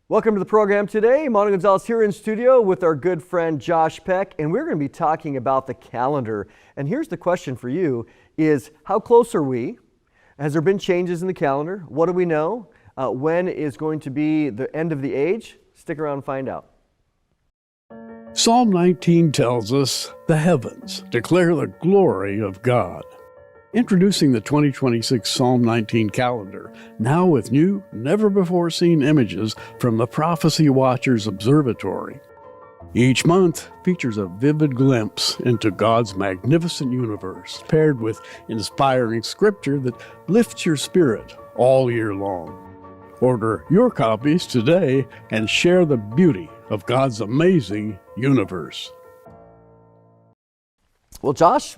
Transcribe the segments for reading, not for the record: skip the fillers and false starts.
Welcome to the program today. Mondo Gonzales here in studio with our good friend Josh Peck, and we're going to be talking about the calendar. And here's the question for you is, how close are we? Has there been changes in the calendar? What do we know? When is going to be the end of the age? Stick around and find out. Psalm 19 tells us, "The heavens declare the glory of God." Introducing the 2026 Psalm 19 calendar, now with new, never-before-seen images from the Prophecy Watchers Observatory. Each month features a vivid glimpse into God's magnificent universe, paired with inspiring scripture that lifts your spirit all year long. Order your copies today and share the beauty of God's amazing universe. Well, Josh,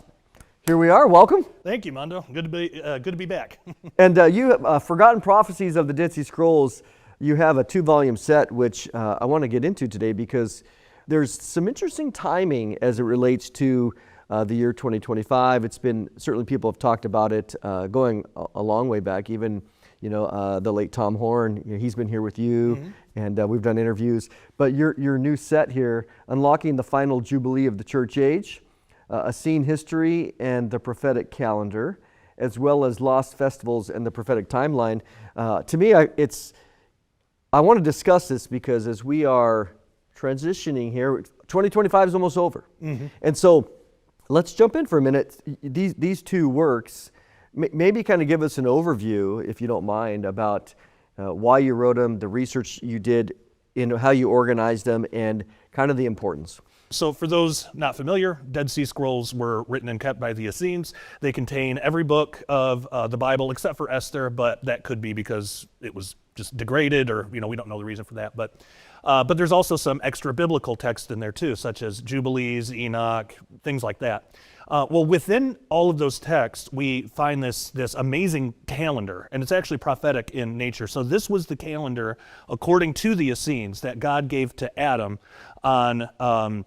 here we are. Welcome. Thank you, Mondo. Good to be back. And you have Forgotten Prophecies of the Dead Sea Scrolls. You have a 2-volume set, which I want to get into today because there's some interesting timing as it relates to the year 2025. It's been, certainly people have talked about it going a long way back. Even, the late Tom Horn, he's been here with you, and we've done interviews. But your new set here, Unlocking the Final Jubilee of the Church Age, Essene History and the Prophetic Calendar, as well as Lost Festivals and the Prophetic Timeline. To me, I want to discuss this because as we are transitioning here, 2025 is almost over. And so let's jump in for a minute. These two works, maybe kind of give us an overview, if you don't mind, about why you wrote them, the research you did, how you organized them, and kind of the importance. So for those not familiar, Dead Sea Scrolls were written and kept by the Essenes. They contain every book of the Bible except for Esther, but that could be because it was just degraded, or we don't know the reason for that. But there's also some extra biblical text in there too, such as Jubilees, Enoch, things like that. Well, within all of those texts, we find this amazing calendar, and it's actually prophetic in nature. So this was the calendar, according to the Essenes, that God gave to Adam on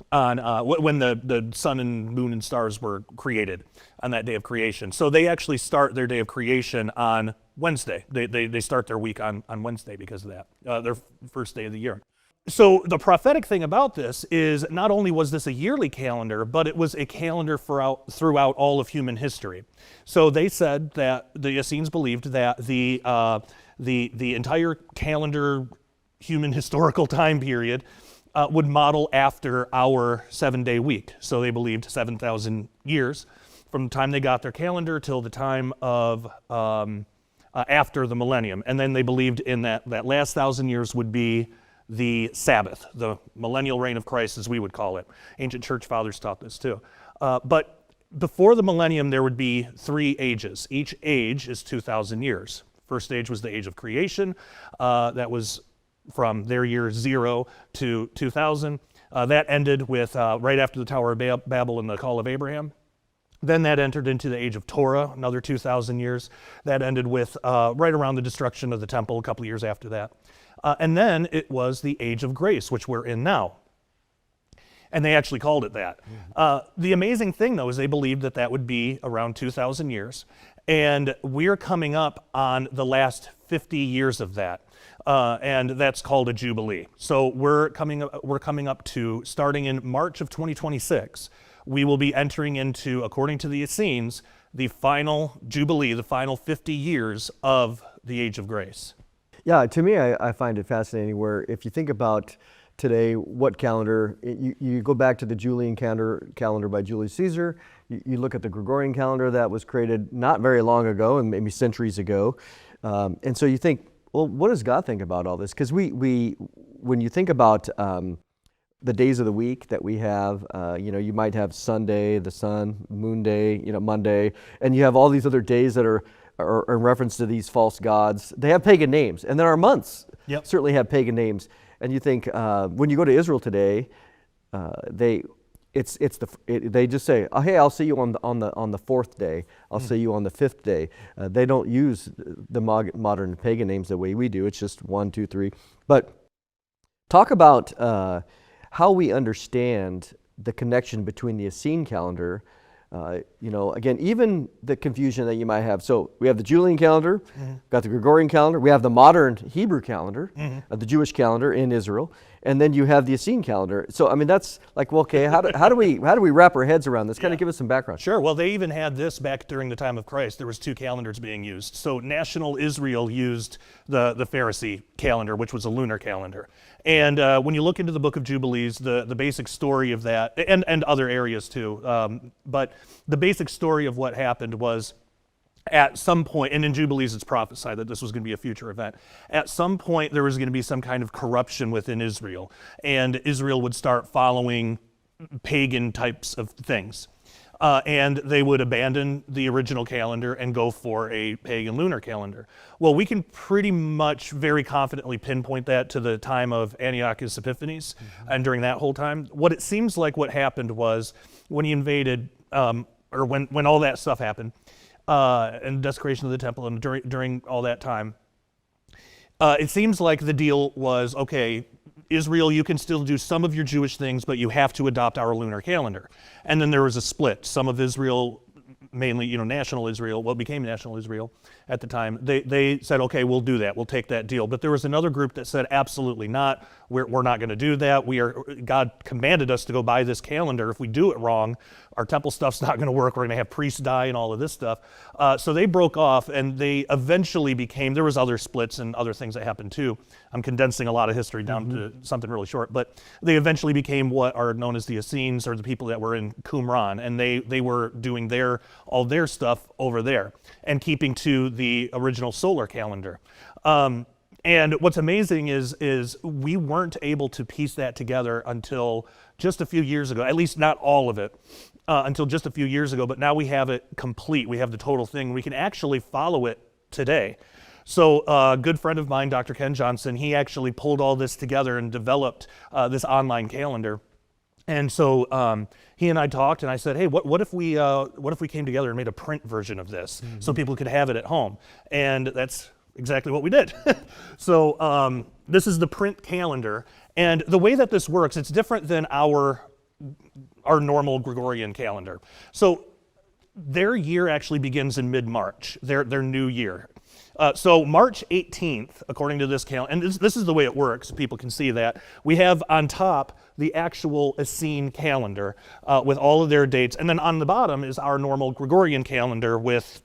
when the sun and moon and stars were created on that day of creation. So they actually start their day of creation on Wednesday. They start their week on Wednesday because of that, their first day of the year. So the prophetic thing about this is not only was this a yearly calendar, but it was a calendar throughout all of human history. So they said that the Essenes believed that the entire calendar human historical time period would model after our 7-day week. So they believed 7,000 years from the time they got their calendar till the time of after the millennium. And then they believed in that last 1,000 years would be the Sabbath, the millennial reign of Christ, as we would call it. Ancient church fathers taught this too. But before the millennium, there would be 3 ages. Each age is 2,000 years. First age was the age of creation. That was from their year 0 to 2000. That ended with right after the Tower of Babel and the Call of Abraham. Then that entered into the age of Torah, another 2,000 years. That ended with right around the destruction of the temple, a couple of years after that. And then it was the age of grace, which we're in now. And they actually called it that. The amazing thing, though, is they believed that would be around 2,000 years. And we're coming up on the last 50 years of that. And that's called a Jubilee. So we're coming up to, starting in March of 2026, we will be entering into, according to the Essenes, the final Jubilee, the final 50 years of the Age of Grace. Yeah, to me, I find it fascinating where if you think about today, what calendar, you go back to the Julian calendar by Julius Caesar, you look at the Gregorian calendar that was created not very long ago and maybe centuries ago. And so you think, well, what does God think about all this? Because when you think about the days of the week that we have, you might have Sunday, the sun, moon day, Monday, and you have all these other days that are in reference to these false gods. They have pagan names, and then our months certainly have pagan names. And you think when you go to Israel today, they just say, oh, hey, I'll see you on the 4th day. I'll see you on the 5th day. They don't use the modern pagan names the way we do. It's just 1, 2, 3. But talk about how we understand the connection between the Essene calendar Again, even the confusion that you might have. So we have the Julian calendar, got the Gregorian calendar, we have the modern Hebrew calendar, the Jewish calendar in Israel, and then you have the Essene calendar. So I mean, that's like, well, okay, how do we wrap our heads around this? Kind of give us some background. Sure. Well, they even had this back during the time of Christ. There was 2 calendars being used. So national Israel used the Pharisee calendar, which was a lunar calendar. And when you look into the book of Jubilees, the basic story of that, and other areas too, but the basic story of what happened was, at some point, and in Jubilees it's prophesied that this was going to be a future event, at some point there was going to be some kind of corruption within Israel, and Israel would start following pagan types of things. And they would abandon the original calendar and go for a pagan lunar calendar. Well, we can pretty much very confidently pinpoint that to the time of Antiochus Epiphanes, and during that whole time. What it seems like what happened was, when he invaded, or when all that stuff happened, and desecration of the temple, and during all that time, it seems like the deal was, okay, Israel, you can still do some of your Jewish things, but you have to adopt our lunar calendar. And then there was a split. Some of Israel, mainly, national Israel, what became national Israel at the time, they said, okay, we'll do that. We'll take that deal. But there was another group that said, absolutely not. We're not going to do that. God commanded us to go buy this calendar. If we do it wrong, our temple stuff's not going to work. We're going to have priests die and all of this stuff. So they broke off, and they eventually became, there was other splits and other things that happened too. I'm condensing a lot of history down to something really short, but they eventually became what are known as the Essenes, or the people that were in Qumran, and they were doing all their stuff over there and keeping to the original solar calendar. And what's amazing is we weren't able to piece that together until just a few years ago, at least not all of it, until just a few years ago, but now we have it complete. We have the total thing. We can actually follow it today. So a good friend of mine, Dr. Ken Johnson, he actually pulled all this together and developed this online calendar. And so he and I talked, and I said, hey, what if we came together and made a print version of this so people could have it at home? And that's exactly what we did. So this is the print calendar, and the way that this works, it's different than our normal Gregorian calendar. So their year actually begins in mid-March, their new year. So March 18th, according to this calendar, and this is the way it works, people can see that, we have on top the actual Essene calendar with all of their dates, and then on the bottom is our normal Gregorian calendar with,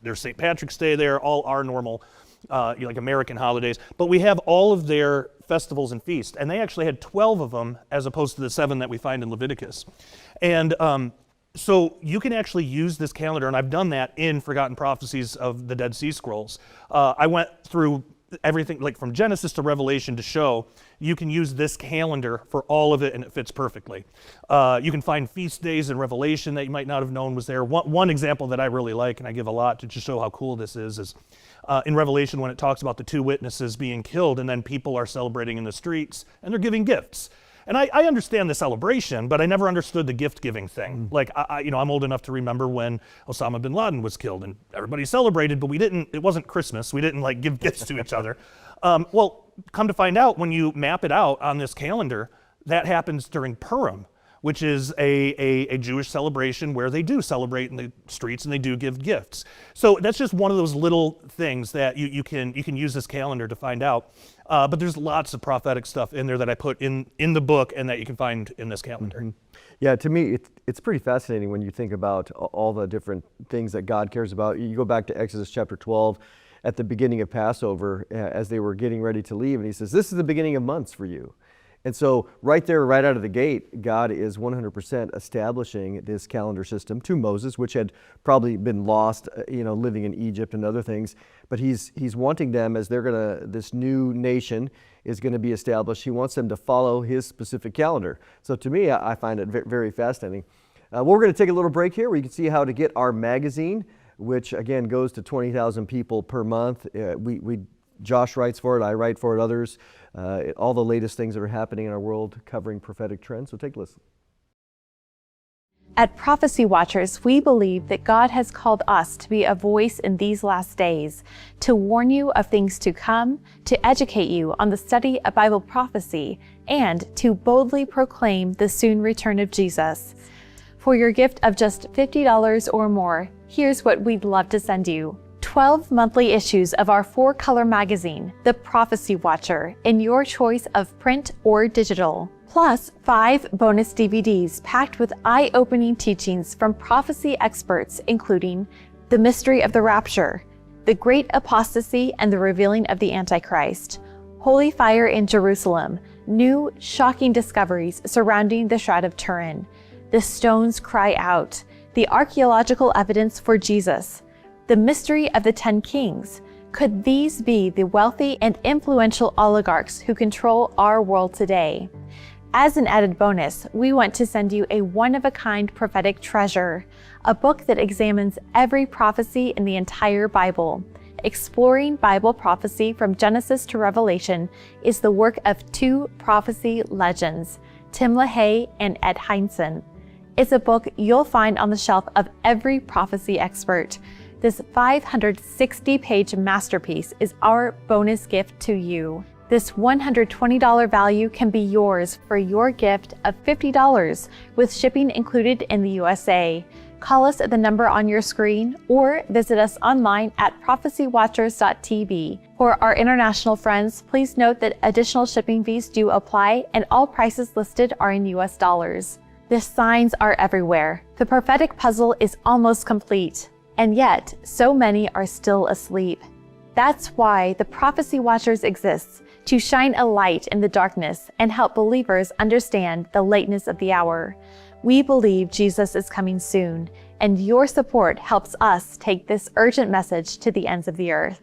there's St. Patrick's Day there, all our normal like American holidays, but we have all of their festivals and feasts, and they actually had 12 of them as opposed to the 7 that we find in Leviticus. And so you can actually use this calendar, and I've done that in Forgotten Prophecies of the Dead Sea Scrolls. I went through everything, like from Genesis to Revelation, to show you can use this calendar for all of it, and it fits perfectly. You can find feast days in Revelation that you might not have known was there. One example that I really like, and I give a lot to just show how cool this is in Revelation when it talks about the 2 witnesses being killed, and then people are celebrating in the streets, and they're giving gifts. And I understand the celebration, but I never understood the gift-giving thing. Like, I'm old enough to remember when Osama bin Laden was killed, and everybody celebrated, but it wasn't Christmas. We didn't, give gifts to each other. Well, come to find out, when you map it out on this calendar, that happens during Purim, which is a Jewish celebration where they do celebrate in the streets and they do give gifts. So that's just one of those little things that you can use this calendar to find out. But there's lots of prophetic stuff in there that I put in the book and that you can find in this calendar. Yeah, to me, it's pretty fascinating when you think about all the different things that God cares about. You go back to Exodus chapter 12 at the beginning of Passover as they were getting ready to leave, and he says, this is the beginning of months for you. And so right there, right out of the gate, God is 100% establishing this calendar system to Moses, which had probably been lost, living in Egypt and other things. But he's wanting them, as this new nation is going to be established, he wants them to follow his specific calendar. So to me, I find it very fascinating. We're going to take a little break here where you can see how to get our magazine, which again goes to 20,000 people per month. Josh writes for it, I write for it, others. All the latest things that are happening in our world, covering prophetic trends. So take a listen. At Prophecy Watchers, we believe that God has called us to be a voice in these last days, to warn you of things to come, to educate you on the study of Bible prophecy, and to boldly proclaim the soon return of Jesus. For your gift of just $50 or more, here's what we'd love to send you. 12 monthly issues of our 4-color magazine, The Prophecy Watcher, in your choice of print or digital. Plus 5 bonus DVDs packed with eye-opening teachings from prophecy experts, including The Mystery of the Rapture, The Great Apostasy and the Revealing of the Antichrist, Holy Fire in Jerusalem, new shocking discoveries surrounding the Shroud of Turin, The Stones Cry Out, the archaeological evidence for Jesus, The Mystery of the 10 Kings. Could these be the wealthy and influential oligarchs who control our world today? As an added bonus, we want to send you a one-of-a-kind prophetic treasure, a book that examines every prophecy in the entire Bible. Exploring Bible prophecy from Genesis to Revelation is the work of 2 prophecy legends, Tim LaHaye and Ed Hindson. It's a book you'll find on the shelf of every prophecy expert. This 560-page masterpiece is our bonus gift to you. This $120 value can be yours for your gift of $50 with shipping included in the USA. Call us at the number on your screen or visit us online at prophecywatchers.tv. For our international friends, please note that additional shipping fees do apply and all prices listed are in US dollars. The signs are everywhere. The prophetic puzzle is almost complete, and yet so many are still asleep. That's why the Prophecy Watchers exists, to shine a light in the darkness and help believers understand the lateness of the hour. We believe Jesus is coming soon, and your support helps us take this urgent message to the ends of the earth.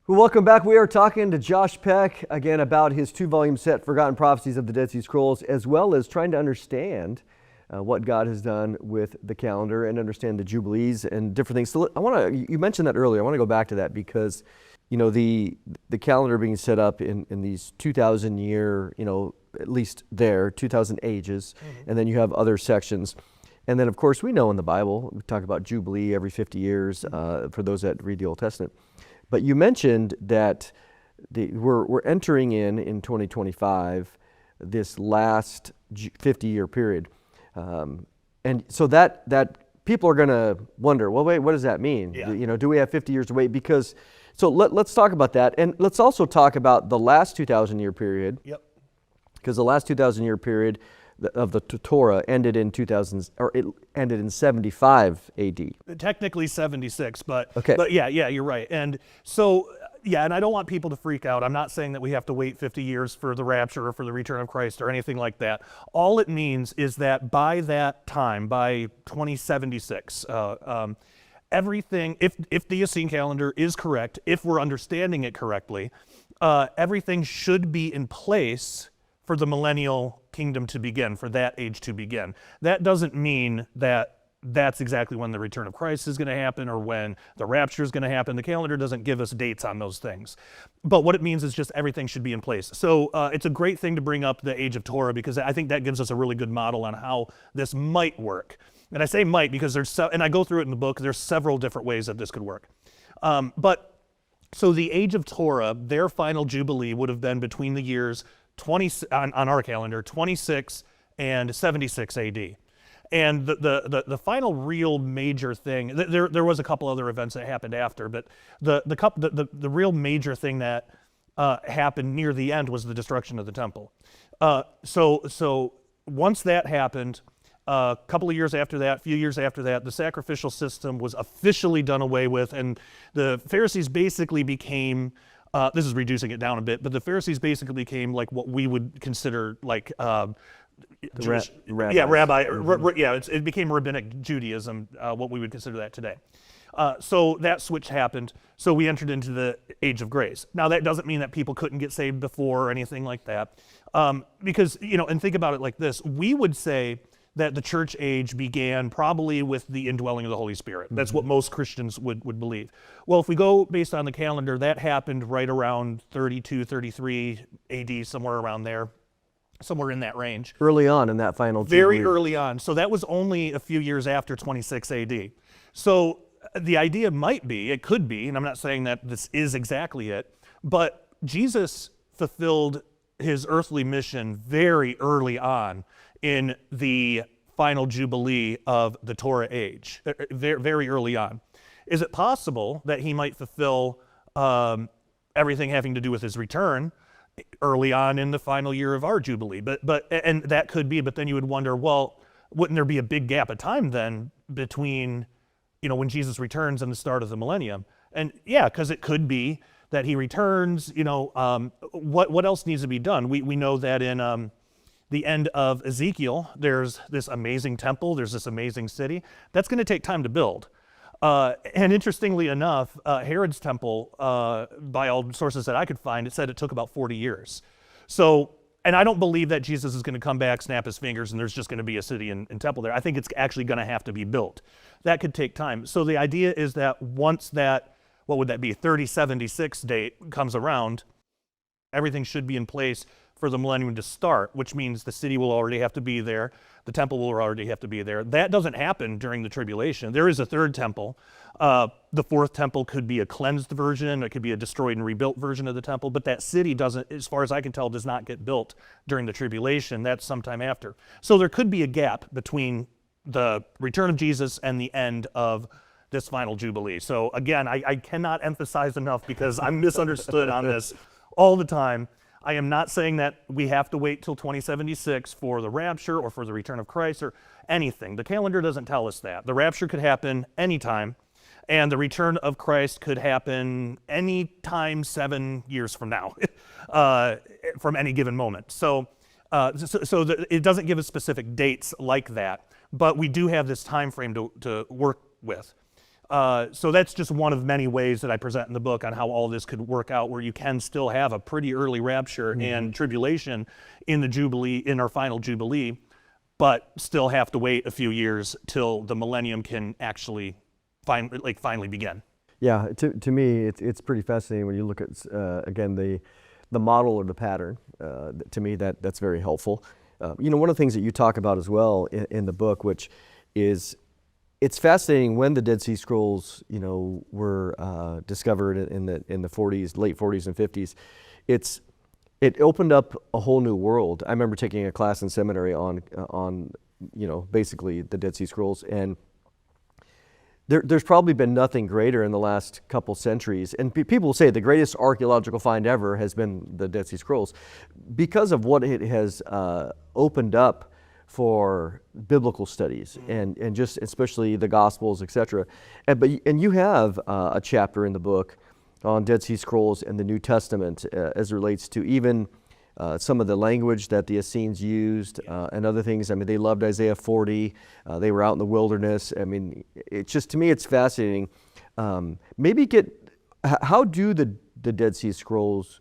Well, welcome back. We are talking to Josh Peck again about his 2-volume set, Forgotten Prophecies of the Dead Sea Scrolls, as well as trying to understand what God has done with the calendar and understand the Jubilees and different things. So you mentioned that earlier. I want to go back to that because, you know, the calendar being set up in these 2,000 year, you know, at least there, 2,000 ages, and then you have other sections. And then, of course, we know in the Bible, we talk about Jubilee every 50 years for those that read the Old Testament. But you mentioned that we're entering in 2025, this last 50-year period. And so that people are going to wonder, well, wait, what does that mean? Yeah. You know, do we have 50 years to wait? Because, so let's talk about that. And let's also talk about the last 2,000-year period. Yep. Because the last 2,000-year period of the Torah ended in 75 AD. Technically 76, but Okay. But yeah, you're right. And so and I don't want people to freak out. I'm not saying that we have to wait 50 years for the rapture or for the return of Christ or anything like that. All it means is that by that time, by 2076, everything, if the Essene calendar is correct, if we're understanding it correctly, everything should be in place for the millennial kingdom to begin, for that age to begin. That doesn't mean that that's exactly when the return of Christ is going to happen or when the rapture is going to happen. The calendar doesn't give us dates on those things. But what it means is just everything should be in place. So it's a great thing to bring up the age of Torah because I think that gives us a really good model on how this might work. And I say might because and I go through it in the book, there's several different ways that this could work. So the age of Torah, their final Jubilee would have been between the years on our calendar, 26 and 76 AD. And the final real major thing, there was a couple other events that happened after, but the real major thing that happened near the end was the destruction of the temple. So once that happened, a couple of years after that, a few years after that, the sacrificial system was officially done away with, and the Pharisees basically became, this is reducing it down a bit, but the Pharisees basically became like what we would consider like Jewish, it became rabbinic Judaism, what we would consider that today. So that switch happened. So we entered into the age of grace. Now that doesn't mean that people couldn't get saved before or anything like that, because and think about it like this: we would say that the church age began probably with the indwelling of the Holy Spirit. That's what most Christians would believe. Well, if we go based on the calendar, that happened right around 32, 33 AD, somewhere around there. Somewhere in that range. Early on in that final Very Jubilee. early on. So that was only a few years after 26 AD. So the idea might be, it could be, and I'm not saying that this is exactly it, but Jesus fulfilled his earthly mission very early on in the final Jubilee of the Torah age, very, very early on. Is it possible that he might fulfill everything having to do with his return early on in the final year of our Jubilee? And that could be, but then you would wonder, well, wouldn't there be a big gap of time then between, when Jesus returns and the start of the millennium? And yeah, because it could be that he returns, what else needs to be done? We know that in the end of Ezekiel, there's this amazing temple, there's this amazing city. That's going to take time to build. And interestingly enough, Herod's temple, by all sources that I could find, it said it took about 40 years. So, and I don't believe that Jesus is going to come back, snap his fingers, and there's just going to be a city and temple there. I think it's actually going to have to be built. That could take time. So the idea is that once that, what would that be, 3076 date comes around, everything should be in place for the millennium to start, which means the city will already have to be there, the temple will already have to be there. That doesn't happen during the tribulation. There is a third temple. The fourth temple could be a cleansed version, it could be a destroyed and rebuilt version of the temple, but that city doesn't, as far as I can tell, does not get built during the tribulation. That's sometime after. So there could be a gap between the return of Jesus and the end of this final Jubilee. So again, I cannot emphasize enough, because I'm misunderstood on this all the time. I am not saying that we have to wait till 2076 for the rapture or for the return of Christ or anything. The calendar doesn't tell us that. The rapture could happen anytime, and the return of Christ could happen anytime 7 years from now, from any given moment. So it doesn't give us specific dates like that, but we do have this time frame to work with. So that's just one of many ways that I present in the book on how all this could work out, where you can still have a pretty early rapture and tribulation in the Jubilee, in our final Jubilee, but still have to wait a few years till the millennium can actually finally begin. Yeah, to me, it's pretty fascinating when you look at, again, the model or the pattern. To me, that's very helpful. One of the things that you talk about as well in the book, which is, it's fascinating when the Dead Sea Scrolls, were discovered in the 40s, late 40s and 50s. It opened up a whole new world. I remember taking a class in seminary on basically the Dead Sea Scrolls, and there's probably been nothing greater in the last couple centuries. And people say the greatest archaeological find ever has been the Dead Sea Scrolls, because of what it has opened up for biblical studies and just especially the Gospels, etc. And you have a chapter in the book on Dead Sea Scrolls and the New Testament as it relates to even some of the language that the Essenes used and other things. I mean, they loved Isaiah 40. They were out in the wilderness. I mean, it's just, to me, it's fascinating. How do the Dead Sea Scrolls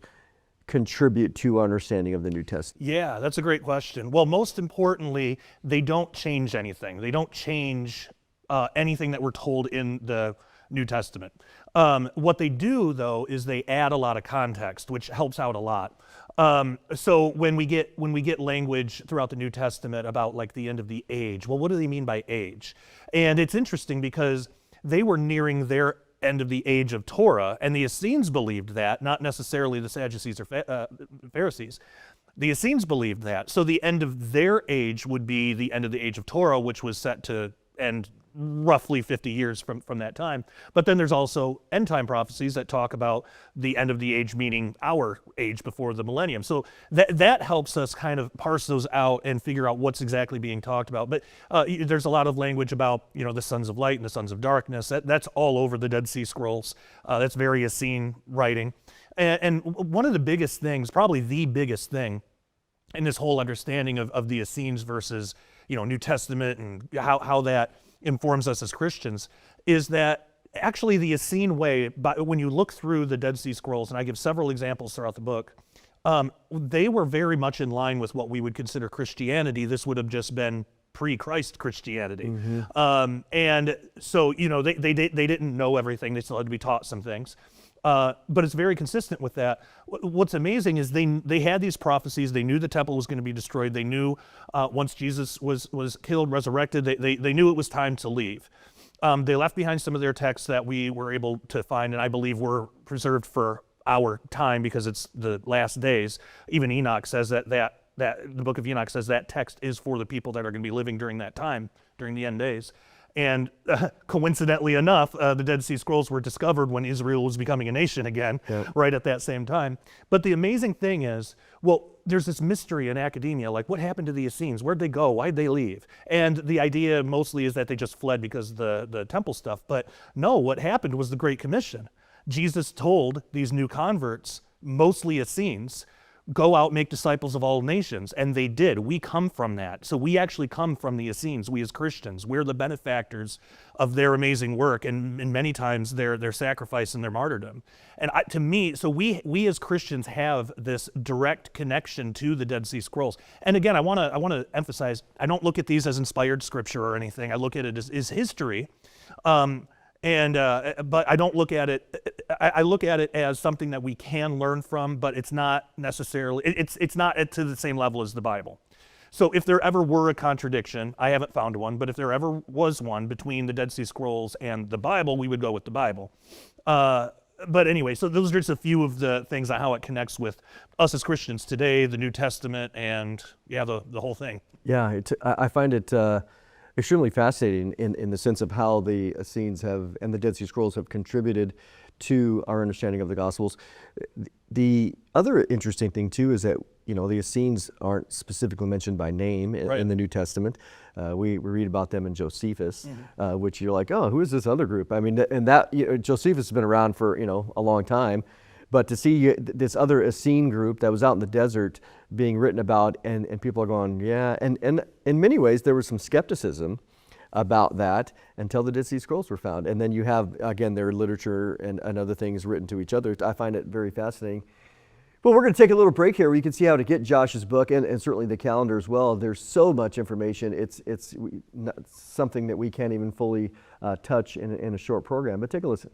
contribute to understanding of the New Testament? Yeah, that's a great question. Well, most importantly, they don't change anything. They don't change anything that we're told in the New Testament. What they do, though, is they add a lot of context, which helps out a lot. So when we get language throughout the New Testament about like the end of the age, well, what do they mean by age? And it's interesting because they were nearing their end of the age of Torah, and the Essenes believed that, not necessarily the Sadducees or Pharisees. The Essenes believed that. So the end of their age would be the end of the age of Torah, which was set to end roughly 50 years from that time. But then there's also end time prophecies that talk about the end of the age, meaning our age before the millennium. So that helps us kind of parse those out and figure out what's exactly being talked about. But there's a lot of language about, the sons of light and the sons of darkness. That's all over the Dead Sea Scrolls. That's very Essene writing. And one of the biggest things, probably the biggest thing in this whole understanding of the Essenes versus, New Testament and how that informs us as Christians, is that actually the Essene way, when you look through the Dead Sea Scrolls, and I give several examples throughout the book, they were very much in line with what we would consider Christianity. This would have just been pre-Christ Christianity. And so, they didn't know everything. They still had to be taught some things. But it's very consistent with that. What's amazing is they had these prophecies. They knew the temple was going to be destroyed. They knew once Jesus was killed, resurrected, they knew it was time to leave. They left behind some of their texts that we were able to find, and I believe were preserved for our time because it's the last days. Even Enoch says that That the book of Enoch says that text is for the people that are going to be living during that time, during the end days. And coincidentally enough, the Dead Sea Scrolls were discovered when Israel was becoming a nation again, right at that same time. But the amazing thing is, well, there's this mystery in academia, like what happened to the Essenes? Where'd they go? Why'd they leave? And the idea mostly is that they just fled because of the temple stuff. But no, what happened was the Great Commission. Jesus told these new converts, mostly Essenes, go out, make disciples of all nations. And they did. We come from that. So we actually come from the Essenes, we as Christians. We're the benefactors of their amazing work and many times their sacrifice and their martyrdom. And to me, so we as Christians have this direct connection to the Dead Sea Scrolls. And again, I want to emphasize, I don't look at these as inspired scripture or anything. I look at it as history. But I don't look at it, I look at it as something that we can learn from, but it's not necessarily, it's not to the same level as the Bible. So if there ever were a contradiction, I haven't found one, but if there ever was one between the Dead Sea Scrolls and the Bible, we would go with the Bible. But anyway, so those are just a few of the things on how it connects with us as Christians today, the New Testament, and the whole thing. Yeah, I find it extremely fascinating in the sense of how the Essenes have and the Dead Sea Scrolls have contributed to our understanding of the Gospels. The other interesting thing too is that the Essenes aren't specifically mentioned by name in the New Testament. We read about them in Josephus, which you're like, oh, who is this other group? I mean, and that Josephus has been around for a long time. But to see this other Essene group that was out in the desert being written about, and people are going, yeah, and in many ways there was some skepticism about that until the Dead Sea Scrolls were found. And then you have, again, their literature and other things written to each other. I find it very fascinating. But we're going to take a little break here where you can see how to get Josh's book and certainly the calendar as well. There's so much information. It's something that we can't even fully touch in a short program. But take a listen.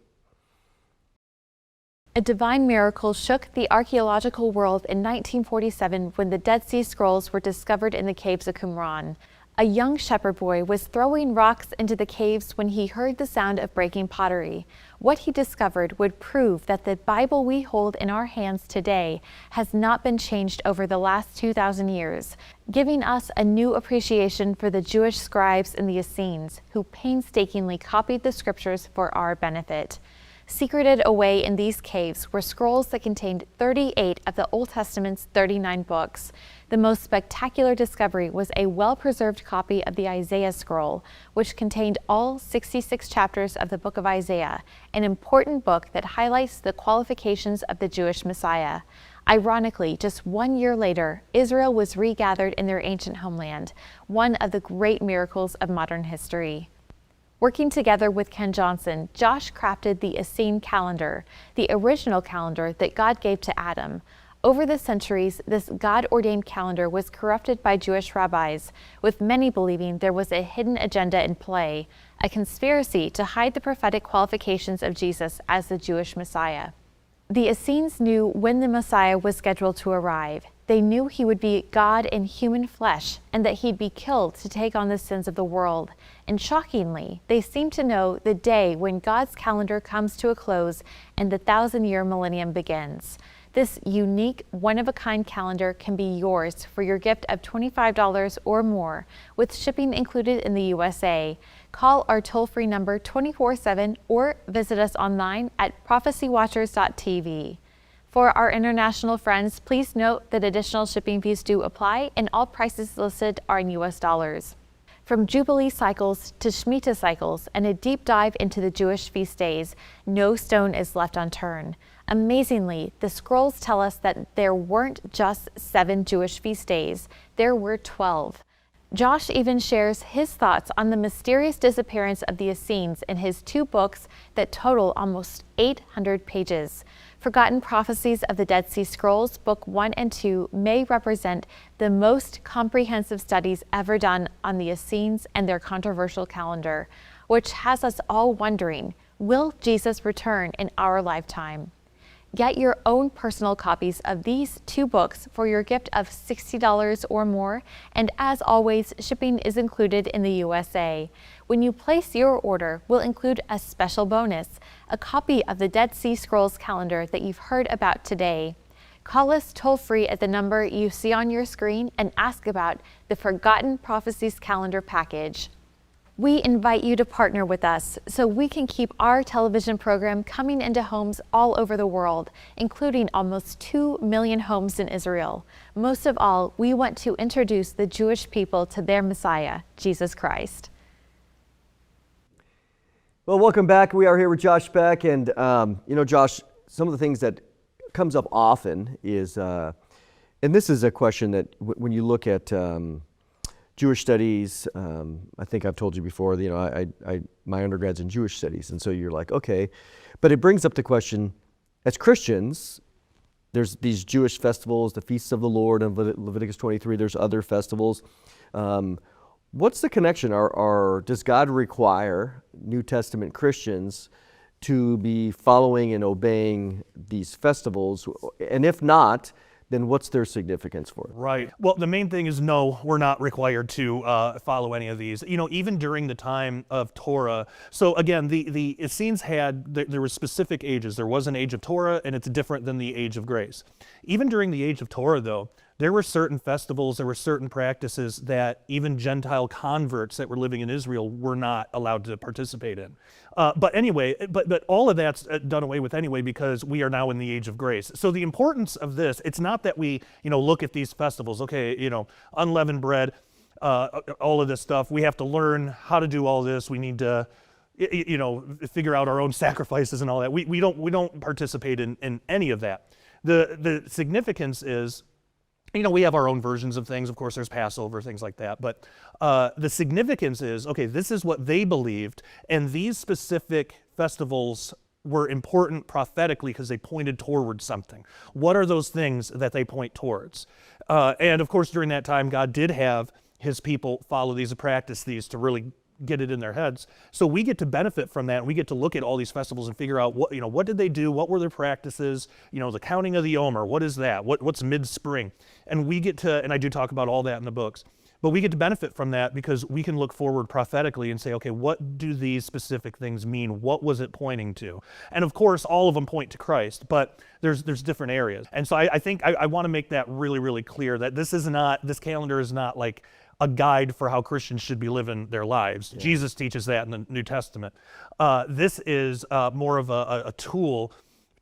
A divine miracle shook the archaeological world in 1947 when the Dead Sea Scrolls were discovered in the caves of Qumran. A young shepherd boy was throwing rocks into the caves when he heard the sound of breaking pottery. What he discovered would prove that the Bible we hold in our hands today has not been changed over the last 2,000 years, giving us a new appreciation for the Jewish scribes and the Essenes, who painstakingly copied the scriptures for our benefit. Secreted away in these caves were scrolls that contained 38 of the Old Testament's 39 books. The most spectacular discovery was a well-preserved copy of the Isaiah scroll, which contained all 66 chapters of the book of Isaiah, an important book that highlights the qualifications of the Jewish Messiah. Ironically, just 1 year later, Israel was regathered in their ancient homeland, one of the great miracles of modern history. Working together with Ken Johnson, Josh crafted the Essene calendar, the original calendar that God gave to Adam. Over the centuries, this God-ordained calendar was corrupted by Jewish rabbis, with many believing there was a hidden agenda in play, a conspiracy to hide the prophetic qualifications of Jesus as the Jewish Messiah. The Essenes knew when the Messiah was scheduled to arrive. They knew he would be God in human flesh and that he'd be killed to take on the sins of the world. And shockingly, they seemed to know the day when God's calendar comes to a close and the 1,000-year millennium begins. This unique, one-of-a-kind calendar can be yours for your gift of $25 or more, with shipping included in the USA. Call our toll-free number 24/7 or visit us online at prophecywatchers.tv. For our international friends, please note that additional shipping fees do apply and all prices listed are in US dollars. From Jubilee cycles to Shemitah cycles and a deep dive into the Jewish feast days, no stone is left unturned. Amazingly, the scrolls tell us that there weren't just 7 Jewish feast days, there were 12. Josh even shares his thoughts on the mysterious disappearance of the Essenes in his 2 books that total almost 800 pages. Forgotten Prophecies of the Dead Sea Scrolls, Book 1 and 2, may represent the most comprehensive studies ever done on the Essenes and their controversial calendar, which has us all wondering, will Jesus return in our lifetime? Get your own personal copies of these 2 books for your gift of $60 or more, and as always, shipping is included in the USA. When you place your order, we'll include a special bonus, a copy of the Dead Sea Scrolls calendar that you've heard about today. Call us toll-free at the number you see on your screen and ask about the Forgotten Prophecies Calendar package. We invite you to partner with us so we can keep our television program coming into homes all over the world, including almost 2 million homes in Israel. Most of all, we want to introduce the Jewish people to their Messiah, Jesus Christ. Well, welcome back. We are here with Josh Peck, and Josh, some of the things that comes up often is, and this is a question that when you look at Jewish studies, I think I've told you before, my undergrad's in Jewish studies, and so you're like, okay, but it brings up the question, as Christians, there's these Jewish festivals, the Feasts of the Lord, and Leviticus 23, there's other festivals. What's the connection? Does God require New Testament Christians to be following and obeying these festivals? And if not, then what's their significance for it? Right. Well, the main thing is no, we're not required to follow any of these. Even during the time of Torah. So again, the Essenes there were specific ages. There was an age of Torah, and it's different than the age of grace. Even during the age of Torah, though, there were certain festivals, there were certain practices that even Gentile converts that were living in Israel were not allowed to participate in. But anyway, but all of that's done away with anyway because we are now in the age of grace. So the importance of this, it's not that we, look at these festivals, okay, unleavened bread, all of this stuff. We have to learn how to do all this. We need to, figure out our own sacrifices and all that. We don't participate in any of that. The significance is, we have our own versions of things. Of course, there's Passover, things like that. But the significance is, okay, this is what they believed, and these specific festivals were important prophetically because they pointed towards something. What are those things that they point towards? And of course, during that time, God did have his people follow these and practice these to really get it in their heads. So we get to benefit from that, and we get to look at all these festivals and figure out what did they do, what were their practices, the counting of the Omer, what is that, what's mid-spring, and we get to, and I do talk about all that in the books, but we get to benefit from that because we can look forward prophetically and say, okay, what do these specific things mean? What was it pointing to? And of course, all of them point to Christ, but there's different areas. And so I think I want to make that really, really clear that this calendar is not like a guide for how Christians should be living their lives. Yeah. Jesus teaches that in the New Testament. This is more of a tool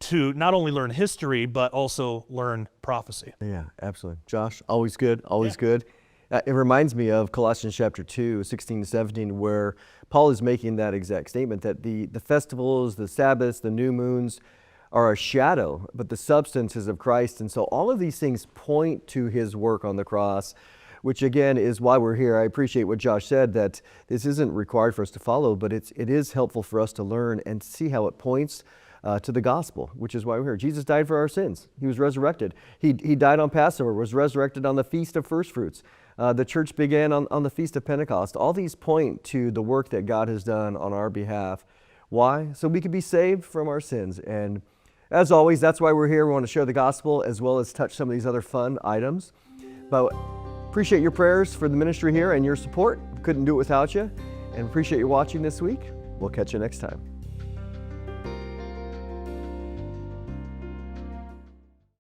to not only learn history, but also learn prophecy. Yeah, absolutely. Josh, always good, always good. It reminds me of Colossians chapter 2, 16 to 17, where Paul is making that exact statement, that the festivals, the Sabbaths, the new moons are a shadow, but the substance is of Christ. And so all of these things point to his work on the cross, which again is why we're here. I appreciate what Josh said, that this isn't required for us to follow, but it is helpful for us to learn and see how it points to the gospel, which is why we're here. Jesus died for our sins. He was resurrected. He died on Passover, was resurrected on the Feast of First Fruits. The church began on the Feast of Pentecost. All these point to the work that God has done on our behalf. Why? So we can be saved from our sins. And as always, that's why we're here. We want to share the gospel as well as touch some of these other fun items. But appreciate your prayers for the ministry here and your support. Couldn't do it without you. And appreciate you watching this week. We'll catch you next time.